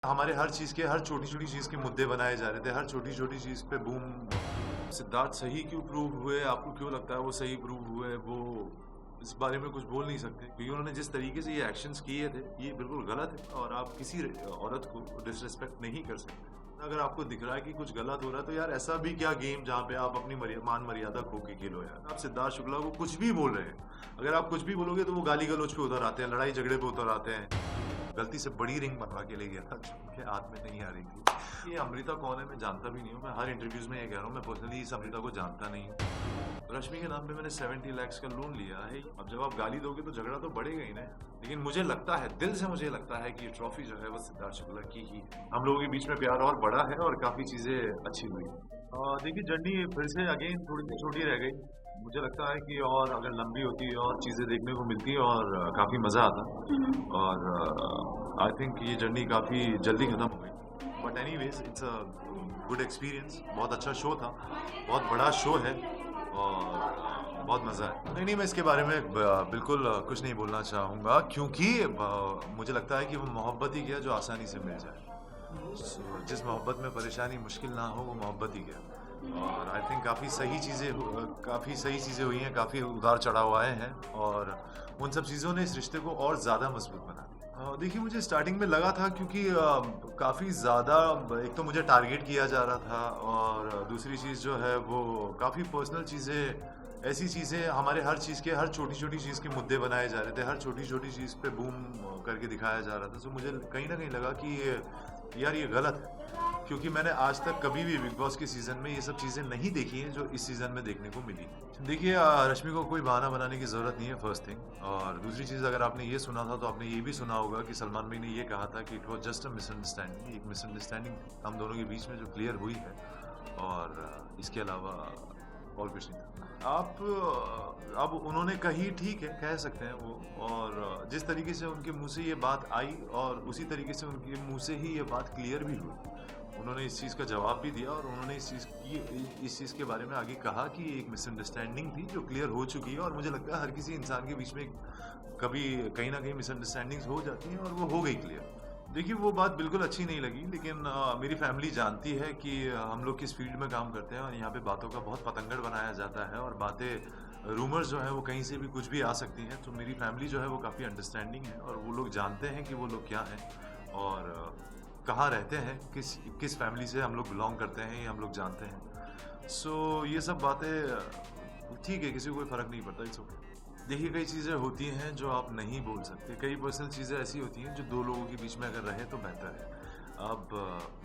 हमारे हर चीज़ के हर छोटी-छोटी चीज़ के मुद्दे बनाए जा रहे थे, हर छोटी-छोटी चीज़ पे बूम। सिद्धार्थ सही क्यों प्रूव हुए, आपको क्यों लगता है वो सही प्रूव हुए, वो इस बारे में कुछ बोल नहीं सकते क्योंकि उन्होंने जिस तरीके से ये एक्शंस किए थे, ये बिल्कुल गलत है और आप किसी औरत को डिसरिस्पेक्ट नहीं कर सकते। अगर आपको दिख रहा है कि कुछ गलत हो रहा है, तो यार ऐसा भी क्या गेम जहाँ पे आप अपनी मान मर्यादा खो के खेलो यार। आप सिद्धार्थ शुक्ला को कुछ भी बोल रहे हैं, अगर आप कुछ भी बोलोगे तो वो गाली गलौज पे उतर आते हैं, लड़ाई झगड़े पे उतर आते हैं। गलती से बड़ी रिंग बनवा के ले गया था जो उनके हाथ में नहीं आ रही थी। ये अमृता कौन है मैं जानता भी नहीं हूँ, मैं हर इंटरव्यूज में ये कह रहा हूँ, मैं पर्सनली इस अमृता को जानता नहीं हूँ। रश्मि के नाम पे मैंने 70 लाख का लोन लिया है। अब जब आप गाली दोगे तो झगड़ा तो बढ़ेगा ही ना। लेकिन मुझे लगता है, दिल से मुझे लगता है कि ये ट्रॉफी जो है वो सिद्धार्थ शुक्ला की ही है। हम लोगों के बीच में प्यार और बढ़ा है और काफी चीजें अच्छी हुई। देखिए जर्नी फिर से अगेन थोड़ी सी छोटी रह गई। मुझे लगता है कि और अगर लंबी होती और चीज़ें देखने को मिलती और काफ़ी मज़ा आता और आई थिंक ये जर्नी काफ़ी जल्दी ख़त्म हो गई। But anyways it's a good experience. बहुत अच्छा शो था, बहुत बड़ा शो है और बहुत मज़ा है। नहीं, मैं इसके बारे में बिल्कुल कुछ नहीं बोलना चाहूँगा क्योंकि मुझे लगता है कि वो मोहब्बत ही क्या जो आसानी से मिल जाए। जिस मोहब्बत में परेशानी मुश्किल ना हो वो मोहब्बत ही क्या। और आई थिंक काफ़ी सही चीज़ें हुई हैं, काफ़ी उतार चढ़ाव आए हैं और उन सब चीज़ों ने इस रिश्ते को और ज़्यादा मजबूत बना दिया। देखिए मुझे स्टार्टिंग में लगा था क्योंकि काफ़ी ज़्यादा एक तो मुझे टारगेट किया जा रहा था और दूसरी चीज़ जो है वो काफ़ी पर्सनल चीज़ें, ऐसी चीज़ें हमारे हर चीज़ के हर छोटी-छोटी चीज़ के मुद्दे बनाए जा रहे थे, हर छोटी-छोटी चीज़ पे बूम करके दिखाया जा रहा था। तो मुझे कहीं न कहीं लगा कि यार ये गलत है क्योंकि मैंने आज तक कभी भी बिग बॉस के सीज़न में ये सब चीज़ें नहीं देखी हैं जो इस सीज़न में देखने को मिली। देखिए रश्मि को कोई बहाना बनाने की ज़रूरत नहीं है, फर्स्ट थिंग। और दूसरी चीज़ अगर आपने ये सुना था तो आपने ये भी सुना होगा कि सलमान भाई ने ये कहा था कि it was just a misunderstanding. एक मिसअंडरस्टैंडिंग हम दोनों के बीच में जो क्लियर हुई है और इसके अलावा और कुछ नहीं था। अब उन्होंने कही, ठीक है, कह सकते हैं वो। और जिस तरीके से उनके मुंह से ये बात आई और उसी तरीके से उनके मुंह से ही ये बात क्लियर भी हुई। उन्होंने इस चीज़ का जवाब भी दिया और उन्होंने इस चीज़ के बारे में आगे कहा कि एक मिसअंडरस्टैंडिंग थी जो क्लियर हो चुकी है। और मुझे लगता है हर किसी इंसान के बीच में कभी कहीं ना कहीं मिसअंडरस्टैंडिंग्स हो जाती हैं और वो हो गई क्लियर। देखिए वो बात बिल्कुल अच्छी नहीं लगी, लेकिन मेरी फैमिली जानती है कि हम लोग किस फील्ड में काम करते हैं और यहाँ पे बातों का बहुत पतंगड़ बनाया जाता है और बातें रूमर्स जो है वो कहीं से भी कुछ भी आ सकती हैं। तो मेरी फैमिली जो है वो काफ़ी अंडरस्टैंडिंग है और वो लोग जानते हैं कि वो लोग क्या हैं और कहाँ रहते हैं, किस फैमिली से हम लोग बिलोंग करते हैं, ये हम लोग जानते हैं। सो ये सब बातें ठीक है, किसी को कोई फ़र्क नहीं पड़ता, इट्स ओके। देखिए कई चीज़ें होती हैं जो आप नहीं बोल सकते, कई पर्सनल चीज़ें ऐसी होती हैं जो दो लोगों के बीच में अगर रहे तो बेहतर है। अब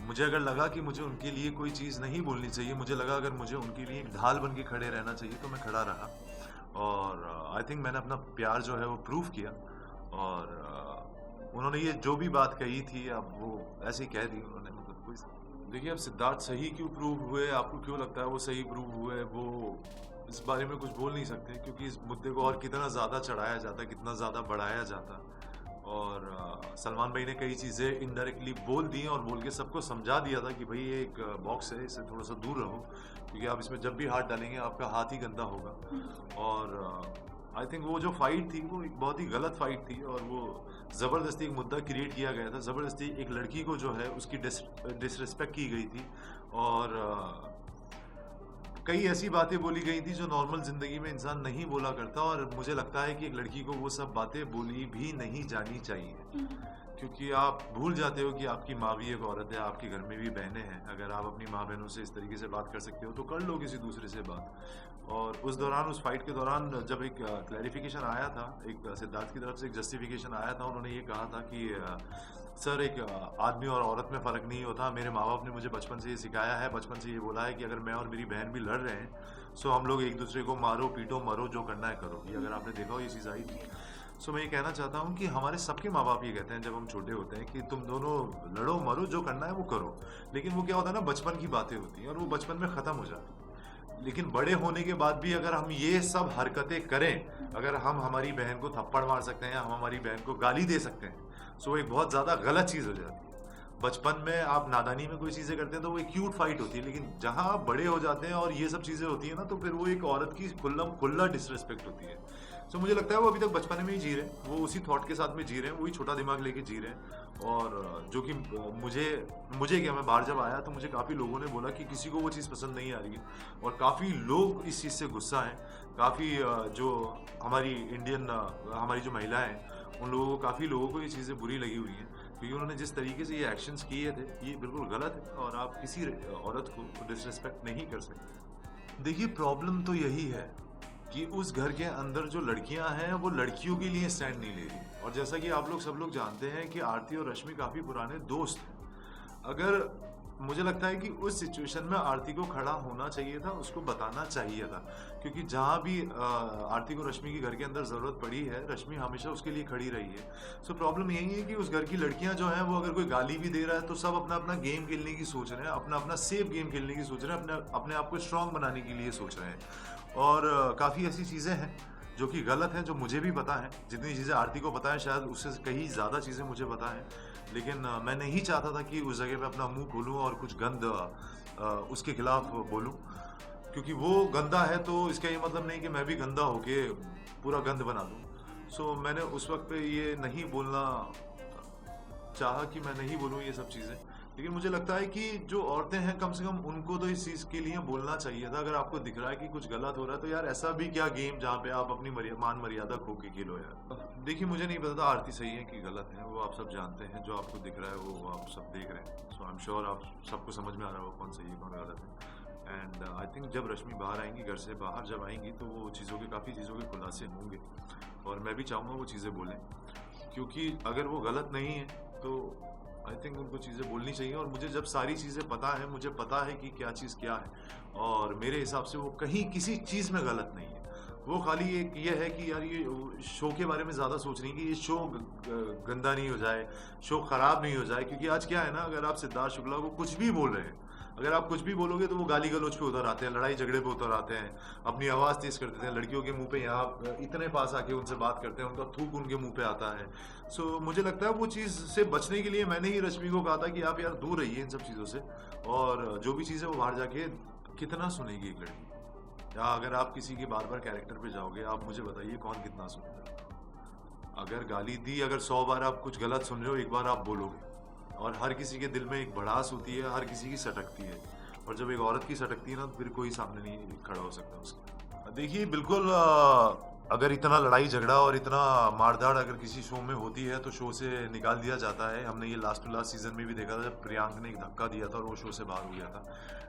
मुझे अगर लगा कि मुझे उनके लिए कोई चीज़ नहीं बोलनी चाहिए, मुझे लगा अगर मुझे उनके लिए एक ढाल बन के खड़े रहना चाहिए तो मैं खड़ा रहा और आई थिंक मैंने अपना प्यार जो है वो प्रूव किया। और उन्होंने ये जो भी बात कही थी अब वो ऐसे ही कह दी उन्होंने, मतलब कोई। देखिए अब सिद्धार्थ सही क्यों प्रूव हुए, आपको क्यों लगता है वो सही प्रूव हुए, वो इस बारे में कुछ बोल नहीं सकते क्योंकि इस मुद्दे को और कितना ज़्यादा चढ़ाया जाता, कितना ज़्यादा बढ़ाया जाता। और सलमान भाई ने कई चीज़ें इनडायरेक्टली बोल दी और बोल के सबको समझा दिया था कि भाई ये एक बॉक्स है, इससे थोड़ा सा दूर रहो क्योंकि आप इसमें जब भी हाथ डालेंगे आपका हाथ ही गंदा होगा। और आई थिंक वो जो फाइट थी वो एक बहुत ही गलत फाइट थी और वो ज़बरदस्ती एक मुद्दा क्रिएट किया गया था, ज़बरदस्ती एक लड़की को जो है उसकी डिसरिस्पेक्ट की गई थी और कई ऐसी बातें बोली गई थी जो नॉर्मल ज़िंदगी में इंसान नहीं बोला करता। और मुझे लगता है कि एक लड़की को वो सब बातें बोली भी नहीं जानी चाहिए क्योंकि आप भूल जाते हो कि आपकी माँ भी एक औरत है, आपके घर में भी बहनें हैं। अगर आप अपनी माँ बहनों से इस तरीके से बात कर सकते हो तो कर लो किसी दूसरे से बात। और उस दौरान, उस फाइट के दौरान जब एक क्लैरिफिकेशन आया था, एक सिद्धार्थ की तरफ से एक जस्टिफिकेशन आया था, उन्होंने ये कहा था कि सर एक आदमी और औरत में फ़र्क नहीं होता। मेरे माँ बाप ने मुझे बचपन से ये सिखाया है, बचपन से ये बोला है कि अगर मैं और मेरी बहन भी लड़ रहे हैं सो हम लोग एक दूसरे को मारो पीटो मरो, जो करना है करो। ये अगर आपने देखा हो ये चीज़ आई थी। सो मैं ये कहना चाहता हूँ कि हमारे सबके माँ बाप ये कहते हैं जब हम छोटे होते हैं कि तुम दोनों लड़ो मरो, जो करना है वो करो। लेकिन वो क्या होता है ना, बचपन की बातें होती हैं और वो बचपन में ख़त्म हो जाती हैं। लेकिन बड़े होने के बाद भी अगर हम ये सब हरकतें करें, अगर हम हमारी बहन को थप्पड़ मार सकते हैं, हम हमारी बहन को गाली दे सकते हैं, सो एक बहुत ज़्यादा गलत चीज़ हो जाती है। बचपन में आप नादानी में कोई चीज़ें करते हैं तो वो एक क्यूट फाइट होती है, लेकिन जहाँ आप बड़े हो जाते हैं और ये सब चीज़ें होती हैं ना, तो फिर वो एक औरत की खुल्ला डिसरिस्पेक्ट होती है। सो मुझे लगता है वो अभी तक बचपन में ही जी रहे हैं, वो उसी थॉट के साथ में जी रहे हैं, वही छोटा दिमाग लेके जी रहे हैं। और जो कि मुझे मुझे क्या, मैं बाहर जब आया तो मुझे काफ़ी लोगों ने बोला कि किसी को वो चीज़ पसंद नहीं आ रही है, और काफ़ी लोग इस चीज़ से गुस्सा हैं। काफ़ी जो हमारी हमारी जो महिलाएं हैं, उन लोगों को, काफ़ी लोगों को ये चीज़ें बुरी लगी हुई हैं, क्योंकि उन्होंने जिस तरीके से ये एक्शंस किए थे, ये बिल्कुल गलत है और आप किसी औरत को डिसरिस्पेक्ट नहीं कर सकते। देखिए, प्रॉब्लम तो यही है कि उस घर के अंदर जो लड़कियां हैं वो लड़कियों के लिए स्टैंड नहीं ले रही। और जैसा कि आप लोग सब लोग जानते हैं कि आरती और रश्मि काफ़ी पुराने दोस्त हैं। अगर मुझे लगता है कि उस सिचुएशन में आरती को खड़ा होना चाहिए था, उसको बताना चाहिए था, क्योंकि जहाँ भी आरती को रश्मि की घर के अंदर ज़रूरत पड़ी है, रश्मि हमेशा उसके लिए खड़ी रही है। सो प्रॉब्लम यही है कि उस घर की लड़कियां जो हैं, वो अगर कोई गाली भी दे रहा है तो सब अपना अपना गेम खेलने की सोच रहे हैं, अपना अपना सेफ गेम खेलने की सोच रहे हैं, अपने आप को स्ट्रांग बनाने के लिए सोच रहे हैं। और काफ़ी ऐसी चीज़ें हैं जो कि गलत हैं, जो मुझे भी पता है। जितनी चीज़ें आरती को पता है, शायद उससे कहीं ज़्यादा चीज़ें मुझे पता है, लेकिन मैं नहीं चाहता था कि उस जगह पे अपना मुंह खोलूं और कुछ गंद उसके खिलाफ बोलूं, क्योंकि वो गंदा है तो इसका ये मतलब नहीं कि मैं भी गंदा होके पूरा गंद बना दूं। सो मैंने उस वक्त पे ये नहीं बोलना चाहा कि मैं नहीं बोलूं ये सब चीज़ें। लेकिन मुझे लगता है कि जो औरतें हैं, कम से कम उनको तो इस चीज़ के लिए बोलना चाहिए था। अगर आपको दिख रहा है कि कुछ गलत हो रहा है तो यार ऐसा भी क्या गेम जहाँ पे आप अपनी मान मर्यादा खो के खेलो यार। देखिए, मुझे नहीं पता था आरती सही है कि गलत है, वो आप सब जानते हैं। जो आपको दिख रहा है वो आप सब देख रहे हैं। सो आई एम श्योर आप सबको समझ में आ रहा हो कौन सही है कौन गलत है। एंड आई थिंक जब रश्मि बाहर आएंगी, घर से बाहर जब आएंगी, तो वो काफ़ी चीज़ों के खुलासे होंगे, और मैं भी चाहूँगा वो चीज़ें बोलें, क्योंकि अगर वो गलत नहीं है तो आई थिंक उनको चीज़ें बोलनी चाहिए। और मुझे जब सारी चीज़ें पता है, मुझे पता है कि क्या चीज़ क्या है, और मेरे हिसाब से वो कहीं किसी चीज़ में गलत नहीं है। वो खाली एक ये है कि यार ये शो के बारे में ज़्यादा सोच रही है कि ये शो गंदा नहीं हो जाए, शो ख़राब नहीं हो जाए। क्योंकि आज क्या है ना, अगर आप सिद्धार्थ शुक्ला को कुछ भी बोल रहे हैं, अगर आप कुछ भी बोलोगे तो वो गाली गलौज पे उतर आते हैं, लड़ाई झगड़े पे उतर आते हैं, अपनी आवाज़ तेज कर देते हैं, लड़कियों के मुंह पे यहाँ इतने पास आके उनसे बात करते हैं, उनका थूक उनके मुंह पे आता है। सो मुझे लगता है वो चीज़ से बचने के लिए मैंने ही रश्मि को कहा था कि आप यार दूर रहिए इन सब चीज़ों से, और जो भी चीज़ है वो बाहर जाके कितना सुनेगी एक लड़की। या अगर आप किसी के बार बार कैरेक्टर पे जाओगे, आप मुझे बताइए कौन कितना सुनेगा। अगर गाली दी, अगर 100 बार आप कुछ गलत सुन रहे हो, एक बार आप बोलोगे, और हर किसी के दिल में एक भड़ास होती है, हर किसी की सटकती है, और जब एक औरत की सटकती है ना, तो फिर कोई सामने नहीं खड़ा हो सकता उसके। देखिए, बिल्कुल अगर इतना लड़ाई झगड़ा और इतना मारधाड़ अगर किसी शो में होती है तो शो से निकाल दिया जाता है। हमने ये लास्ट टू लास्ट सीजन में भी देखा था, जब प्रियांक ने एक धक्का दिया था और वो शो से बाहर हो गया था।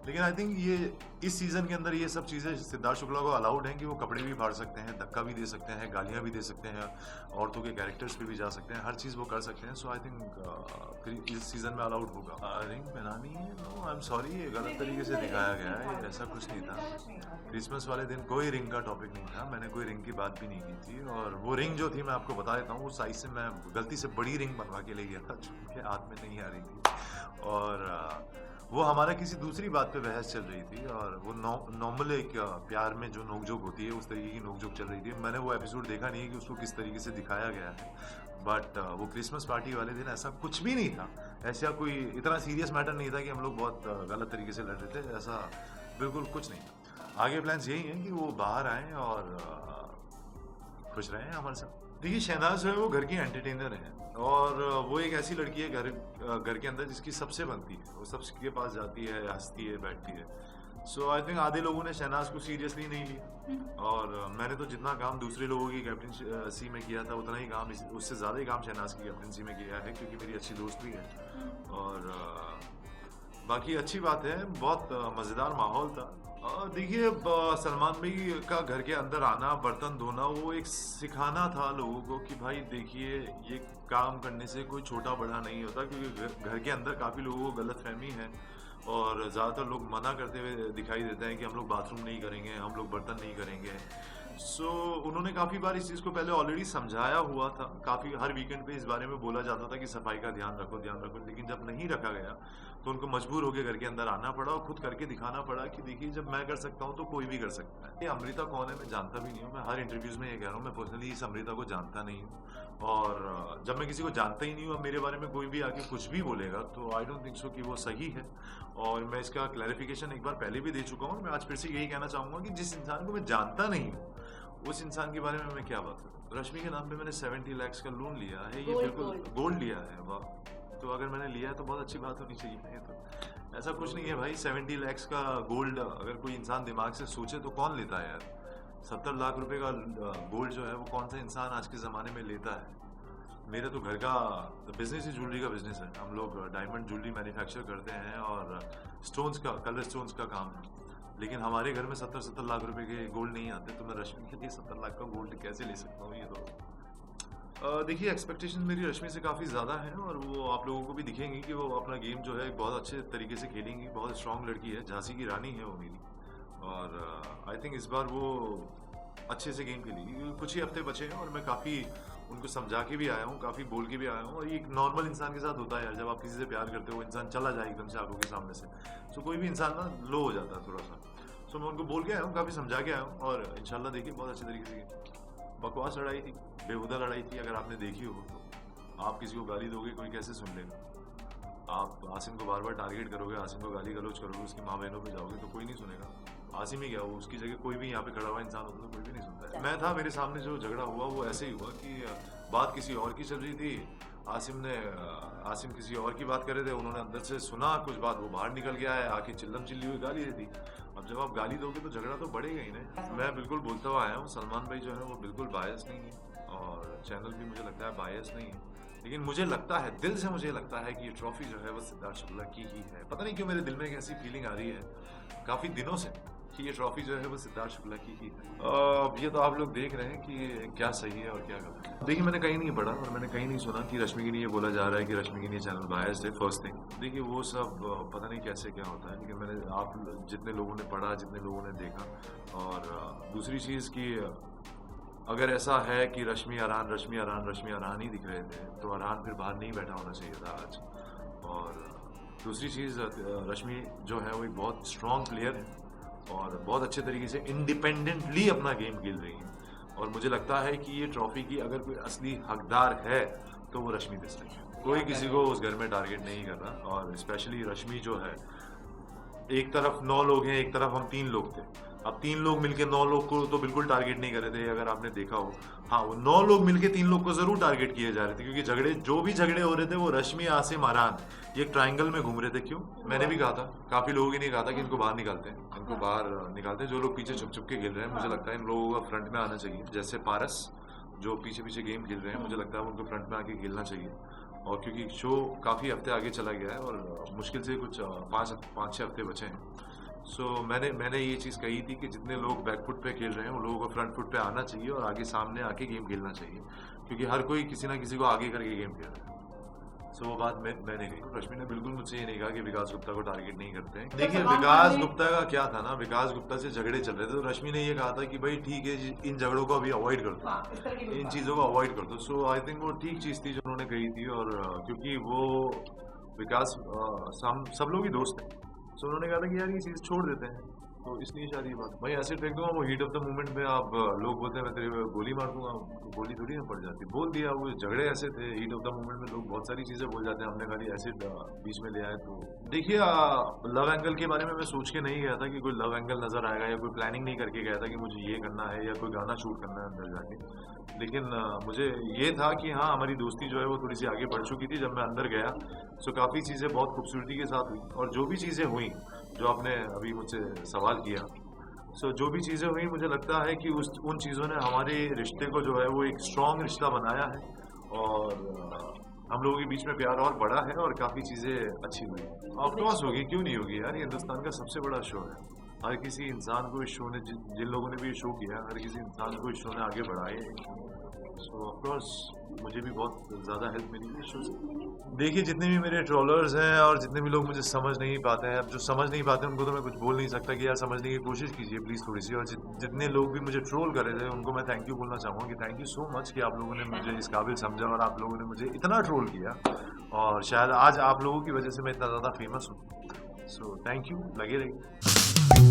लेकिन आई थिंक ये इस सीजन के अंदर ये सब चीज़ें सिद्धार्थ शुक्ला को अलाउड हैं कि वो कपड़े भी फाड़ सकते हैं, धक्का भी दे सकते हैं, गालियाँ भी दे सकते हैं, औरतों के कैरेक्टर्स पे भी जा सकते हैं, हर चीज़ वो कर सकते हैं। सो आई थिंक फिर इस सीजन में अलाउड होगा। रिंग पहनानी है, नो आई एम सॉरी, ये गलत तरीके से दिखाया गया है, ऐसा कुछ नहीं था। क्रिसमस वाले दिन कोई रिंग का टॉपिक नहीं था, मैंने कोई रिंग की बात भी नहीं की थी। और वो रिंग जो थी, मैं आपको बता देता हूँ, उस साइज से मैं गलती से बड़ी रिंग बनवा के ले गया था, जो उनके हाथ में नहीं आ रही थी। और वो हमारा किसी दूसरी बात पे बहस चल रही थी, और वो नॉर्मल एक प्यार में जो नोकझोंक होती है, उस तरीके की नोकझोंक चल रही थी। मैंने वो एपिसोड देखा नहीं है कि उसको किस तरीके से दिखाया गया है, बट वो क्रिसमस पार्टी वाले दिन ऐसा कुछ भी नहीं था। ऐसा कोई इतना सीरियस मैटर नहीं था कि हम लोग बहुत गलत तरीके से लड़ रहे थे, ऐसा बिल्कुल कुछ नहीं था। आगे प्लान्स यही हैं कि वो बाहर आएँ और खुश रहें हमारे साथ। देखिए, शहनाज जो है वो घर की एंटरटेनर है, और वो एक ऐसी लड़की है घर के अंदर जिसकी सबसे बनती है, वो सबके पास जाती है, हंसती है, बैठती है। सो आई थिंक आधे लोगों ने शहनाज को सीरियसली नहीं लिया, और मैंने तो जितना काम दूसरे लोगों की कैप्टनसी में किया था, उतना ही काम उससे ज़्यादा ही काम शहनाज की कैप्टनसी में किया है, क्योंकि मेरी अच्छी दोस्त भी है। और बाकी अच्छी बात है, बहुत मज़ेदार माहौल था। देखिए, सलमान भाई का घर के अंदर आना, बर्तन धोना, वो एक सिखाना था लोगों को कि भाई देखिए, ये काम करने से कोई छोटा बड़ा नहीं होता, क्योंकि घर के अंदर काफ़ी लोगों को गलतफहमी है, और ज़्यादातर लोग मना करते हुए दिखाई देते हैं कि हम लोग बाथरूम नहीं करेंगे, हम लोग बर्तन नहीं करेंगे। सो उन्होंने काफ़ी बार इस चीज़ को पहले ऑलरेडी समझाया हुआ था, काफ़ी हर वीकेंड पे इस बारे में बोला जाता था कि सफाई का ध्यान रखो, ध्यान रखो। लेकिन जब नहीं रखा गया तो उनको मजबूर होकर घर के अंदर आना पड़ा, और खुद करके दिखाना पड़ा कि देखिए, जब मैं कर सकता हूँ तो कोई भी कर सकता है। ये अमृता कौन है मैं जानता भी नहीं हूँ, मैं हर इंटरव्यूज़ में ये कह रहा हूँ, मैं पर्सनली इस अमृता को जानता नहीं हूँ। और जब मैं किसी को जानता ही नहीं हूँ, मेरे बारे में कोई भी आके कुछ भी बोलेगा, तो आई डोंट थिंक सो कि वो सही है। और मैं इसका क्लैरिफिकेशन एक बार पहले भी दे चुका हूँ, मैं आज फिर से यही कहना चाहूँगा कि जिस इंसान को मैं जानता नहीं हूँ उस इंसान के बारे में मैं क्या बात करूँ। रश्मि के नाम पे मैंने 70 लाख का लोन लिया है, ये गोल्ड, बिल्कुल गोल्ड लिया है। वाह, तो अगर मैंने लिया है तो बहुत अच्छी बात होनी चाहिए। ये तो ऐसा कुछ नहीं है भाई, 70 लाख का गोल्ड अगर कोई इंसान दिमाग से सोचे तो कौन लेता है यार। 70 लाख रुपए का गोल्ड जो है वो कौन सा इंसान आज के ज़माने में लेता है। मेरे तो घर का बिजनेस ही ज्वेलरी का बिजनेस है। हम लोग डायमंड ज्वेलरी मैन्युफैक्चर करते हैं और स्टोन्स का, कलर स्टोन्स का काम है। लेकिन हमारे घर में 70 लाख रुपए के गोल्ड नहीं आते, तो मैं रश्मि के लिए 70 लाख का गोल्ड कैसे ले सकता हूँ। ये तो देखिए, एक्सपेक्टेशन मेरी रश्मि से काफ़ी ज़्यादा है और वो आप लोगों को भी दिखेंगी कि वो अपना गेम जो है बहुत अच्छे तरीके से खेलेंगी। बहुत स्ट्रांग लड़की है, झांसी की रानी है वो मेरी। और आई थिंक इस बार वो अच्छे से गेम खेलेगी। कुछ ही हफ्ते बचे हैं और मैं काफ़ी उनको समझा के भी आया हूँ, काफ़ी बोल के भी आया हूँ। और ये एक नॉर्मल इंसान के साथ होता है यार, जब आप किसी से प्यार करते हो वो इंसान चला जाए एकदम से आंखों के सामने से, तो कोई भी इंसान ना लो हो जाता है थोड़ा सा। सो मैं उनको बोल के आया हूँ, काफ़ी समझा के आया हूँ और इंशाल्लाह देखिए बहुत अच्छे तरीके से। बकवास लड़ाई थी, बेहुदा लड़ाई थी, अगर आपने देखी हो तो। आप किसी को गाली दोगे, कोई कैसे सुन लेगा। आप आसिम को बार बार टारगेट करोगे, आसिम को गाली गलौज करोगे, उसकी माँ बहनों पे जाओगे तो कोई नहीं सुनेगा। आसिम ही क्या हो, उसकी जगह कोई भी यहाँ पे खड़ा हुआ इंसान होता तो कोई भी नहीं सुनता है। मैं था, मेरे सामने जो झगड़ा हुआ वो ऐसे ही हुआ कि बात किसी और की चल रही थी। आसिम किसी और की बात कर रहे थे, उन्होंने अंदर से सुना कुछ बात, वो बाहर निकल गया है, आके चिल्लम चिल्ली हुई गाली दे दी। अब जब आप गाली दोगे तो झगड़ा तो बढ़ेगा ही ना। मैं बिल्कुल बोलता हुआ आया हूँ, सलमान भाई जो है वो बिल्कुल बायस नहीं है और चैनल भी मुझे लगता है बायस नहीं है। लेकिन मुझे लगता है, दिल से मुझे लगता है कि ये ट्रॉफी जो है वो सिद्धार्थ शुक्ला की ही है। पता नहीं क्यों मेरे दिल में एक ऐसी फीलिंग आ रही है काफ़ी दिनों से कि ये ट्रॉफी जो है वो सिद्धार्थ शुक्ला की ही है। ये तो आप लोग देख रहे हैं कि क्या सही है और क्या गलत है। देखिए, मैंने कहीं नहीं पढ़ा और मैंने कहीं नहीं सुना कि रश्मि के लिए बोला जा रहा है कि रश्मि के लिए चैनल बायस्ड है। फर्स्ट थिंग, देखिए वो सब पता नहीं कैसे क्या होता है, लेकिन मैंने आप जितने लोगों ने पढ़ा, जितने लोगों ने देखा। और दूसरी चीज़ की, अगर ऐसा है कि रश्मि अरहान ही दिख रहे थे तो अरहान फिर बाहर नहीं बैठा होना चाहिए था आज। और दूसरी चीज़, रश्मि जो है वो एक बहुत स्ट्रॉन्ग प्लेयर है और बहुत अच्छे तरीके से इंडिपेंडेंटली अपना गेम खेल रही है। और मुझे लगता है कि ये ट्रॉफी की अगर कोई असली हकदार है तो वो रश्मि देसाई है। कोई किसी को उस घर में टारगेट नहीं कर रहा। और स्पेशली रश्मि जो है, एक तरफ 9 लोग हैं, एक तरफ हम 3 लोग थे। अब 3 लोग मिलके 9 लोग को तो बिल्कुल टारगेट नहीं कर रहे थे, अगर आपने देखा हो। हाँ, वो 9 लोग मिलके 3 लोग को जरूर टारगेट किए जा रहे थे, क्योंकि जो भी झगड़े हो रहे थे वो रश्मि, आसिम, अरहान ये ट्रायंगल में घूम रहे थे। क्यों? मैंने भी कहा था, काफी लोगों ने कहा था कि इनको बाहर निकालते हैं, इनको बाहर निकालते हैं। जो लोग पीछे छुप छुप के खेल रहे हैं, मुझे लगता है इन लोगों का फ्रंट में आना चाहिए। जैसे पारस जो पीछे पीछे गेम खेल रहे हैं, मुझे लगता है उनको फ्रंट में आके खेलना चाहिए। और क्योंकि शो काफ़ी हफ्ते आगे चला गया है और मुश्किल से कुछ 5-6 हफ्ते बचे हैं। सो मैंने ये चीज़ कही थी कि जितने लोग बैकफुट पे खेल रहे हैं उन लोगों को फ्रंट फुट पे आना चाहिए और आगे सामने आके गेम खेलना चाहिए, क्योंकि हर कोई किसी ना किसी को आगे करके गेम खेल रहा है। सो वो बात मैंने कही। रश्मि ने बिल्कुल मुझसे ये नहीं कहा कि विकास गुप्ता को टारगेट नहीं करते हैं। देखिए, विकास गुप्ता का क्या था ना, विकास गुप्ता से झगड़े चल रहे थे तो रश्मि ने ये कहा था कि भाई ठीक है, इन झगड़ों को अभी अवॉइड कर दो, इन चीज़ों को अवॉइड कर दो। सो आई थिंक वो ठीक चीज़ थी जो उन्होंने कही थी। और क्योंकि वो विकास सब लोग ही दोस्त हैं, सो उन्होंने कहा था कि यार ये चीज़ छोड़ देते हैं, तो इसलिए शायद ये बात। भाई ऐसे फेंक दूंगा, वो हीट ऑफ द मोमेंट में आप लोग बोलते हैं मैं तेरे गोली मार दूंगा, तो गोली थोड़ी ना पड़ जाती। बोल दिया, वो झगड़े ऐसे थे, हीट ऑफ द मोमेंट में लोग बहुत सारी चीज़ें बोल जाते हैं, हमने खाली एसिड बीच में ले आए। तो देखिए, लव एंगल के बारे में मैं सोच के नहीं गया था कि कोई लव एंगल नजर आएगा, या कोई प्लानिंग नहीं करके गया था कि मुझे ये करना है या कोई गाना शूट करना है अंदर जाके। लेकिन मुझे ये था कि हाँ, हमारी दोस्ती जो है वो थोड़ी सी आगे बढ़ चुकी थी जब मैं अंदर गया। सो काफ़ी चीज़ें बहुत खूबसूरती के साथ हुई। और जो भी चीज़ें हुई, जो आपने अभी मुझसे सवाल किया, सो जो भी चीज़ें हुई, मुझे लगता है कि उन चीज़ों ने हमारे रिश्ते को जो है वो एक स्ट्रॉन्ग रिश्ता बनाया है और हम लोगों के बीच में प्यार और बढ़ा है और काफ़ी चीज़ें अच्छी हुई। ऑफकोर्स होगी, क्यों नहीं होगी यार, ये हिंदुस्तान का सबसे बड़ा शो है। हर किसी इंसान को इस शो ने, जिन लोगों ने भी ये शो किया, हर किसी इंसान को इस शो ने आगे बढ़ाया है। सो ऑफकोर्स मुझे भी बहुत ज़्यादा हेल्प मिली है इस शो से। देखिए, जितने भी मेरे ट्रोलर्स हैं और जितने भी लोग मुझे समझ नहीं पाते हैं, अब जो समझ नहीं पाते उनको तो मैं कुछ बोल नहीं सकता कि यार समझने की कोशिश कीजिए प्लीज़ थोड़ी सी। और जितने लोग भी मुझे ट्रोल कर रहे थे उनको मैं थैंक यू बोलना चाहूँगा कि थैंक यू सो मच कि आप लोगों ने मुझे इस काबिल समझा और आप लोगों ने मुझे इतना ट्रोल किया। और शायद आज आप लोगों की वजह से मैं इतना ज़्यादा फेमस हूँ। सो थैंक यू, लगे रहिए।